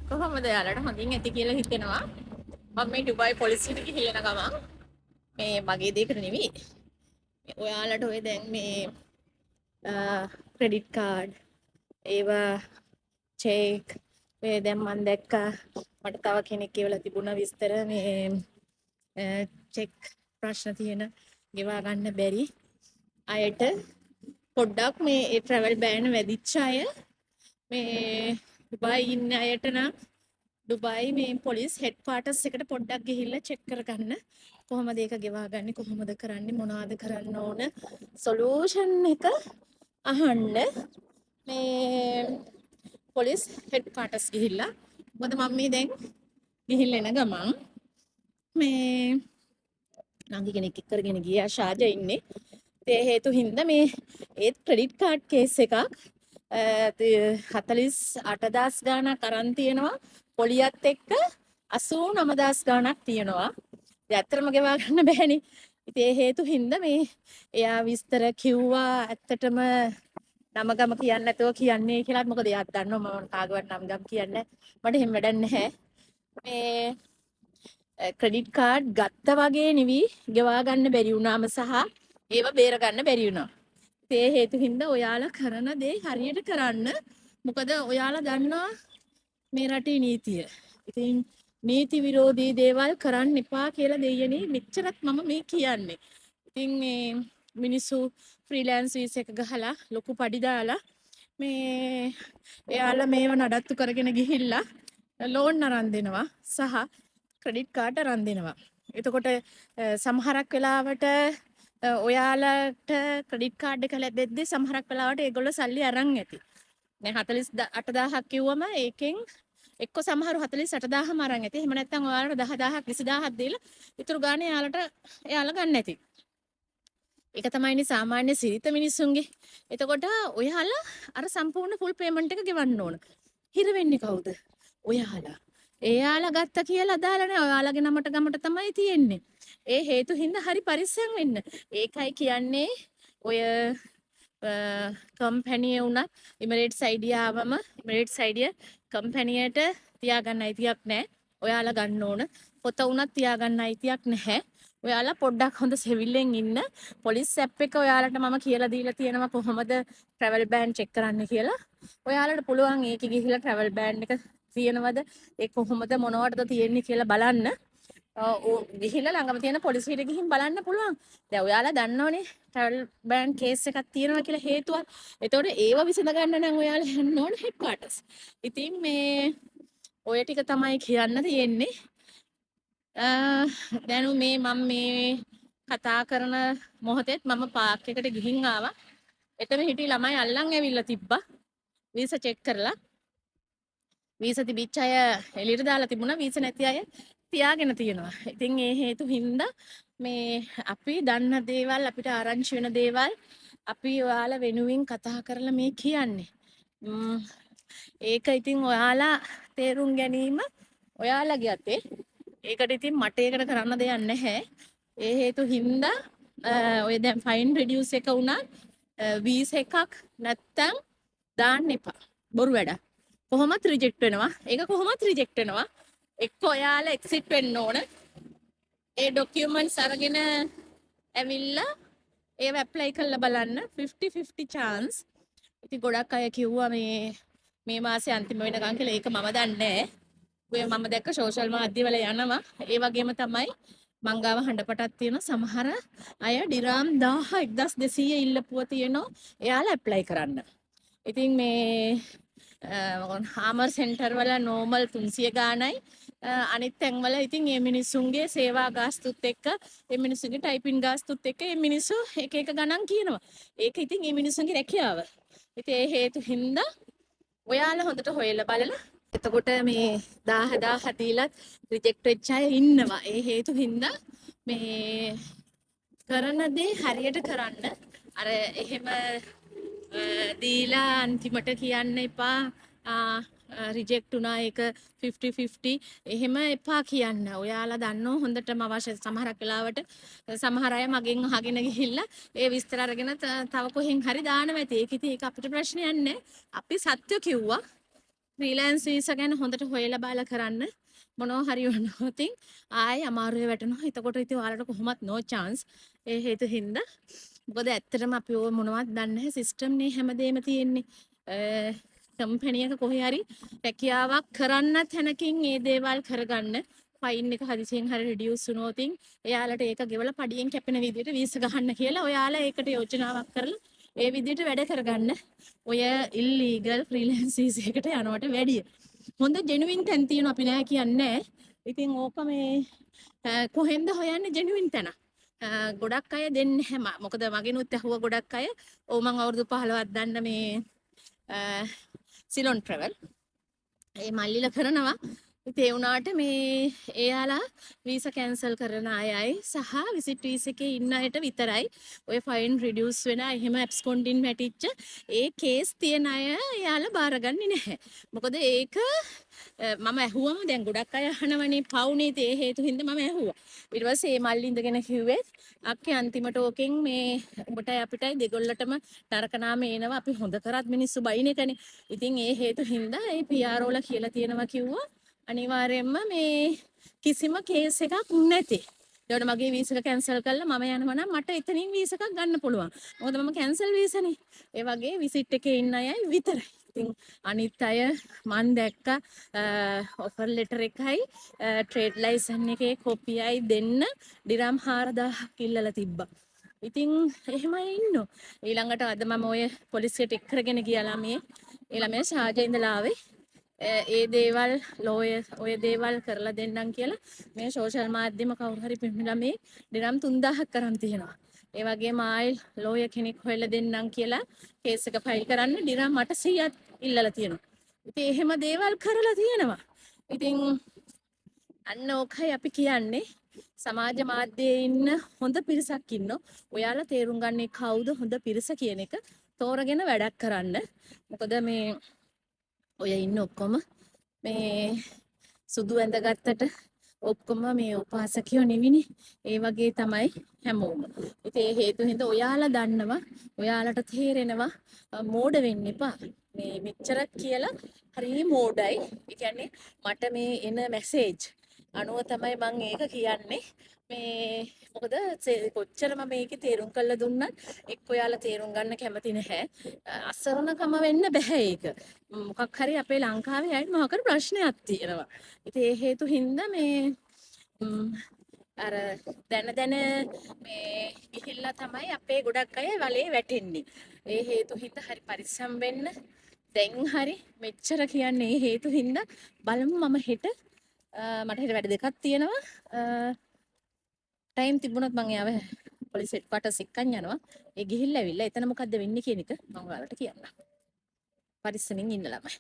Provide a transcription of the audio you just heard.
කොහොමද යාලට හොඳින් ඇති කියලා හිතෙනවා. මම මේ ඩුබායි පොලිසියට ගිහිල්ලා යන ගමන් මේ මගේ දෙයකට නෙවෙයි. ඔයාලට ඔය දැන් මේ ක්‍රෙඩිට් කාඩ් ඒවා චෙක් මේ දැන් මම දැක්කා මට තව කෙනෙක් කියවලා තිබුණා විස්තර මේ චෙක් ප්‍රශ්න තියෙන ගෙවා ගන්න බැරි අයට පොඩ්ඩක් මේ ට්‍රැවල් බෑන් වැඩිච්ච අය මේ ඩුබායි ඉන්න අයට නම් ඩුබායි මේ පොලිස් හෙඩ් ක්වාටර්ස් එකට පොඩ්ඩක් ගිහිල්ලා චෙක් කරගන්න කොහොමද ඒක ගෙවා ගන්න කොහොමද කරන්නේ මොනවද කරන්න ඕන සොලියුෂන් එක අහන්න මේ පොලිස් හෙඩ් ක්වාටර්ස් ගිහිල්ලා මොකද මම මේ දැන් ගිහිල්ලා එන ගමන් මේ නංගි කෙනෙක් එක්ක කරගෙන ගියා ෂාජා ඉන්නේ ඒ හේතු හින්දා මේ ඒත් ක්‍රෙඩිට් කාඩ් කේස් එකක් 48,000 ගාණක් අරන් තියෙනවා පොලියත් එක්ක 89,000 ගාණක් තියෙනවා. ඒ ඇත්තටම ගෙවා ගන්න බෑනේ. ඉතින් ඒ හේතු හින්දා මේ එයා විස්තර කිව්වා ඇත්තටම නම ගම කියන්නේ නැතුව කියන්නේ කියලා. මොකද එයාත් දන්නවා මම කාගවත් නම් ගම් කියන්නේ මට එහෙම වැඩක් නැහැ. මේ ක්‍රෙඩිට් කාඩ් ගත්ත වගේ නෙවි ගෙවා ගන්න බැරි වුණාම සහ ඒව බේර ගන්න බැරි වුණා. ඒ හේතු හින්දා ඔයාලා කරන දේ හරියට කරන්න. මොකද ඔයාලා දන්නවා මේ රටේ නීතිය. ඉතින් නීති විරෝධී දේවල් කරන්න එපා කියලා දෙයනේ මෙච්චරත් මම මේ කියන්නේ. ඉතින් මේ මිනිස්සු ෆ්‍රීලෑන්ස් වීසා එක ගහලා ලොකු පඩි දාලා මේ එයාලා මේව නඩත්තු කරගෙන ගිහිල්ලා ලෝන් අරන් දෙනවා සහ ක්‍රෙඩිට් කාඩ් අරන් දෙනවා. එතකොට සමහරක් වෙලාවට ඔයාලට ක්‍රෙඩිට් කාඩ් එක ලැබෙද්දී සමහරක් වෙලාවට ඒගොල්ලෝ සල්ලි අරන් ඇති. දැන් 48,000ක් කිව්වම ඒකෙන් එක්ක සමහරු 48,000ම අරන් ඇති. එහෙම නැත්නම් ඔයාලට 10,000ක් 20,000ක් දීලා ඉතුරු ගානේ එයාලා ගන්න ඇති. ඒක තමයිනේ සාමාන්‍ය සිරිත මිනිස්සුන්ගේ. එතකොට ඔයාලා අර සම්පූර්ණ ෆුල් පේමන්ට් එක ගෙවන්න ඕන. හිර වෙන්නේ කවුද? ඔයාලා. එයාලා ගත්ත කියලා දාලා නෑ. ඔයාලගේ නමට ගමට තමයි තියෙන්නේ. ඒ හේතු හින්දා හරි පරිස්සම් වෙන්න. ඒකයි කියන්නේ ඔය කම්පැනිය වුණත් ඉමරේට්ස් අයිඩිය ආවම ඉමරේට්ස් අයිඩිය කම්පැනියට තියාගන්න අයිතියක් නැහැ. ඔයාලා ගන්න ඕන. පොත වුණත් තියාගන්න අයිතියක් නැහැ. ඔයාලා පොඩ්ඩක් හොඳ සෙවිල්ලෙන් ඉන්න. පොලිස් ඇප් එක ඔයාලට මම කියලා දීලා තියෙනවා කොහොමද ට්‍රැවල් බෑන් චෙක් කරන්න කියලා. ඔයාලට පුළුවන් ඒකේ ගිහිල්ලා ට්‍රැවල් බෑන් එක තියෙනවද ඒ කොහොමද මොනවටද තියෙන්නේ කියලා බලන්න. ගිහිල්ලා ළඟම තියෙන පොලිසියට ගිහින් බලන්න පුළුවන්. දැන් ඔයාලා දන්නවනේ ට්‍රැවල් බෑන් කේස් එකක් තියෙනවා කියලා හේතුවක්. ඒතකොට ඒව විසඳ ගන්න නම් ඔයාලා යන්න ඕන හෙඩ් ක්වාටර්ස්. ඉතින් මේ ඔය ටික තමයි කියන්න තියෙන්නේ. දැන් මේ මම මේ කතා කරන මොහොතේත් මම පාක් එකට ගිහින් ආවා. එතන හිටි ළමයි අල්ලන් ඇවිල්ලා තිබ්බා. වීසා චෙක් කරලා. වීසා තිබිච්ච අය එළියට දාලා තිබුණා. වීසා නැති අය තියාගෙන තියෙනවා. ඉතින් ඒ හේතු හින්දා මේ අපි දන්න දේවල් අපිට ආරංචි වෙන දේවල් අපි ඔයාලා වෙනුවෙන් කතා කරලා මේ කියන්නේ. ඒක ඉතින් ඔයාලා තේරුම් ගැනීම ඔයාලගේ අතේ. ඒකට ඉතින් මට ඒකට කරන්න දෙයක් නැහැ. ඒ හේතු හින්දා ඔය දැන් ෆයින් රිඩියුස් එක වුණා වීසා එකක් නැත්තම් දාන්න එපා. බොරු වැඩක්. කොහොමත් රිජෙක්ට් වෙනවා. ඒක කොහොමත් රිජෙක්ට් වෙනවා. එක්ක ඔයාලා එක්සිට් වෙන්න ඕන. ඒ ඩොකියුමන්ට්ස් අරගෙන ඇවිල්ලා ඒව ඇප්ලයි කරලා බලන්න 50-50 chance. ඉතින් ගොඩක් අය කිව්වා මේ මාසේ අන්තිම වෙනකන් කියලා. ඒක මම දන්නේ නැහැ. ඔය මම දැක්ක සෝෂල් මාධ්‍යවල යනවා. ඒ වගේම තමයි මං ගාව හඬපටක් තියෙන සමහර අය ඩිරාම් 1,200 ඉල්ලපුව තියෙනවා. එයාලා ඇප්ලයි කරන්න. ඉතින් මේ හාමර් සෙන්ටර් වල නෝමල් 300 ගාණයි අනිත් තැන්වල ඉතින් මේ මිනිස්සුන්ගේ සේවා ගාස්තුත් එක්ක මේ මිනිස්සුන්ගේ ටයිපින් ගාස්තුත් එක්ක මේ මිනිස්සු එක එක ගණන් කියනවා. ඒක ඉතින් මේ මිනිස්සුන්ගේ රැකියාව. ඉතින් ඒ හේතු හින්දා ඔයාලා හොඳට හොයලා බලලා එතකොට මේ 10,000 දීලත් රිජෙක්ට් වෙච්ච අය ඉන්නවා. ඒ හේතු හින්දා මේ කරන දේ හරියට කරන්න. අර එහෙම දීලා අන්තිමට කියන්න එපා රිජෙක්ට් වුණා ඒක 50-50 එහෙම එපා කියන්න. ඔයාලා දන්නෝ හොඳටම අවශ්‍ය සමහරක් වෙලාවට සමහර අය මගෙන් අහගෙන ගිහිල්ලා ඒ විස්තර අරගෙන තව කොහෙන් හරි දානවා ඇති. ඒක ඉතින් ඒක අපිට ප්‍රශ්නයක් නැහැ. අපි සත්‍ය කිව්වා. ෆ්‍රීලෑන්ස් වීසා ගැන හොඳට හොයලා බලලා කරන්න. මොනවා හරි වුණොත් ආයේ අමාරුවේ වැටෙනවා. එතකොට ඉතින් ඔයාලට කොහොමත් no chance. ඒ හේතු හින්දා මොකද ඇත්තටම අපි ඕව මොනවද දන්නේ නැහැ. සිස්ටම් නේ හැමදේම තියෙන්නේ. කම්පැනි එක කොහේ හරි රැකියාවක් කරන්න තැනකින් ඒ දේවල් කරගන්න. ෆයින් එක හදිසියෙන් හරි රිඩියුස් වුණොත් එයාලට ඒක ගෙවලා පඩියෙන් කැපෙන විදිහට වීසා ගහන්න කියලා ඔයාලා ඒකට යෝජනාවක් කරලා ඒ විදිහට වැඩ කරගන්න. ඔය ඉල්ලීගල් ෆ්‍රීලෑන්ස් වීසා එකට යනවට වැඩිය. හොඳ ජෙනුවින් තැන් තියෙනවා අපි නෑ කියන්නේ. ඉතින් ඕක මේ කොහෙන්ද හොයන්නේ ජෙනුවින් තැන? ගොඩක් අය දෙන්නේ නැහැ. මොකද මගෙනුත් ඇහුවා ගොඩක් අය. ඔව් මං අවුරුදු 15ක් දන්න මේ සිලොන් ට්‍රැවල්. ඒ මල්ලිලා කරනවා. ඉතින් ඒ වුණාට මේ එයාලා වීසා කැන්සල් කරන අයයි සහ විසිට් වීසා එකේ ඉන්න අයට විතරයි ඔය ෆයින් රිඩියුස් වෙන එහෙම ඇබ්ස්කොන්ඩින් වැටිච්ච ඒ කේස් තියෙන අය එයාලා බාරගන්නේ නැහැ. මොකද ඒක මම ඇහුවම දැන් ගොඩක් අය අහනවනේ පවුනේ ඒ හේතු හින්දා මම ඇහුවා. ඊට පස්සේ මේ මල්ලි ඉඳගෙන කිව්වේ අක්කේ අන්තිමට ඕකෙන් මේ උඹටයි අපිටයි දෙගොල්ලටම නරක නාම එනවා අපි හොඳ කරත් මිනිස්සු බයින එකනේ. ඉතින් ඒ හේතු හින්දා ඒ PR වල කියලා තියෙනවා කිව්වා අනිවාර්යයෙන්ම මේ කිසිම කේස් එකක් නැති. ඒකට මගේ වීසා එක කැන්සල් කරලා මම යනවා නම් මට එතනින් වීසා එකක් ගන්න පුළුවන්. මොකද මම කැන්සල් වීසානේ. ඒ වගේ විසිට් එකේ ඉන්න අයයි විතරයි. ඉතින් අනිත් අය මන් දැක්ක ඔෆර් ලෙටර් එකයි ට්‍රේඩ් ලයිසන් එකේ කොපියයි දෙන්න ඩිරම් 4000ක් ඉල්ලලා තිබ්බා. ඉතින් එහෙමයි ඉන්නෝ. ඊළඟට අද මම ඔය පොලිසියට එක් කරගෙන ගියා ළමයේ. ඒ ළමයා ශාජා ඉඳලා ආවේ. ඒ දේවල් ඔය දේවල් කරලා දෙන්නම් කියලා මේ සෝෂල් මාධ්‍යම කවුරු හරි පින්නිලා මේ දිනම් 3000ක් කරන් තියෙනවා. ඒ වගේම ආයි ලෝයර් කෙනෙක් හොයලා දෙන්නම් කියලා කේස් එක ෆයිල් කරන්න දිනම් මට 100ක් ඉල්ලලා තියෙනවා. ඉතින් එහෙම දේවල් කරලා තියෙනවා. ඉතින් අන්න ඕකයි අපි කියන්නේ සමාජ මාධ්‍යයේ ඉන්න හොඳ පිරිසක් ඉන්නෝ. ඔයාලා තේරුම් ගන්නේ කවුද හොඳ පිරිස කියන එක තෝරගෙන වැඩක් කරන්න. මොකද මේ ඔය ඉන්න ඔක්කොම මේ සුදු ඇඳගත්තට ඔක්කොම මේ උපාසකයෝ නෙවිනේ. ඒ වගේ තමයි හැමෝම. ඉතින් ඒ හේතු හින්දා ඔයාලා දන්නවා, ඔයාලට තේරෙනවා මෝඩ වෙන්න එපා. මේ මෙච්චර කියලා හරි මෝඩයි. ඒ කියන්නේ මට මේ එන මැසේජ් අනුව තමයි මම ඒක කියන්නේ. මේ මොකද කොච්චර මම මේකේ තේරුම් කරලා දුන්නත් එක්ක ඔයාලා තේරුම් ගන්න කැමති නැහැ. අසරණකම වෙන්න බෑ ඒක. මොකක් හරි අපේ ලංකාවේ අයින් මොකක් හරි ප්‍රශ්නයක් තියෙනවා. ඉතින් ඒ හේතු හින්දා මේ අර දැන මේ ගිහිල්ලා තමයි අපේ ගොඩක් අය වලේ වැටෙන්නේ. ඒ හේතු හින්දා හරි පරිස්සම් වෙන්න. දැන් හරි මෙච්චර කියන්නේ ඒ හේතු හින්දා බලමු මම හෙට මට හෙට වැඩ දෙකක් තියෙනවා. ටයිම් තිබුණොත් මං යාව පොලිසියට ක්වාටර්ස් එක්කන් යනවා. ඒ ගිහිල්ලා ඇවිල්ලා එතන මොකද්ද වෙන්නේ කියන එක මම ඔයාලට කියන්නම්. පරිස්සමින් ඉන්න ළමයි.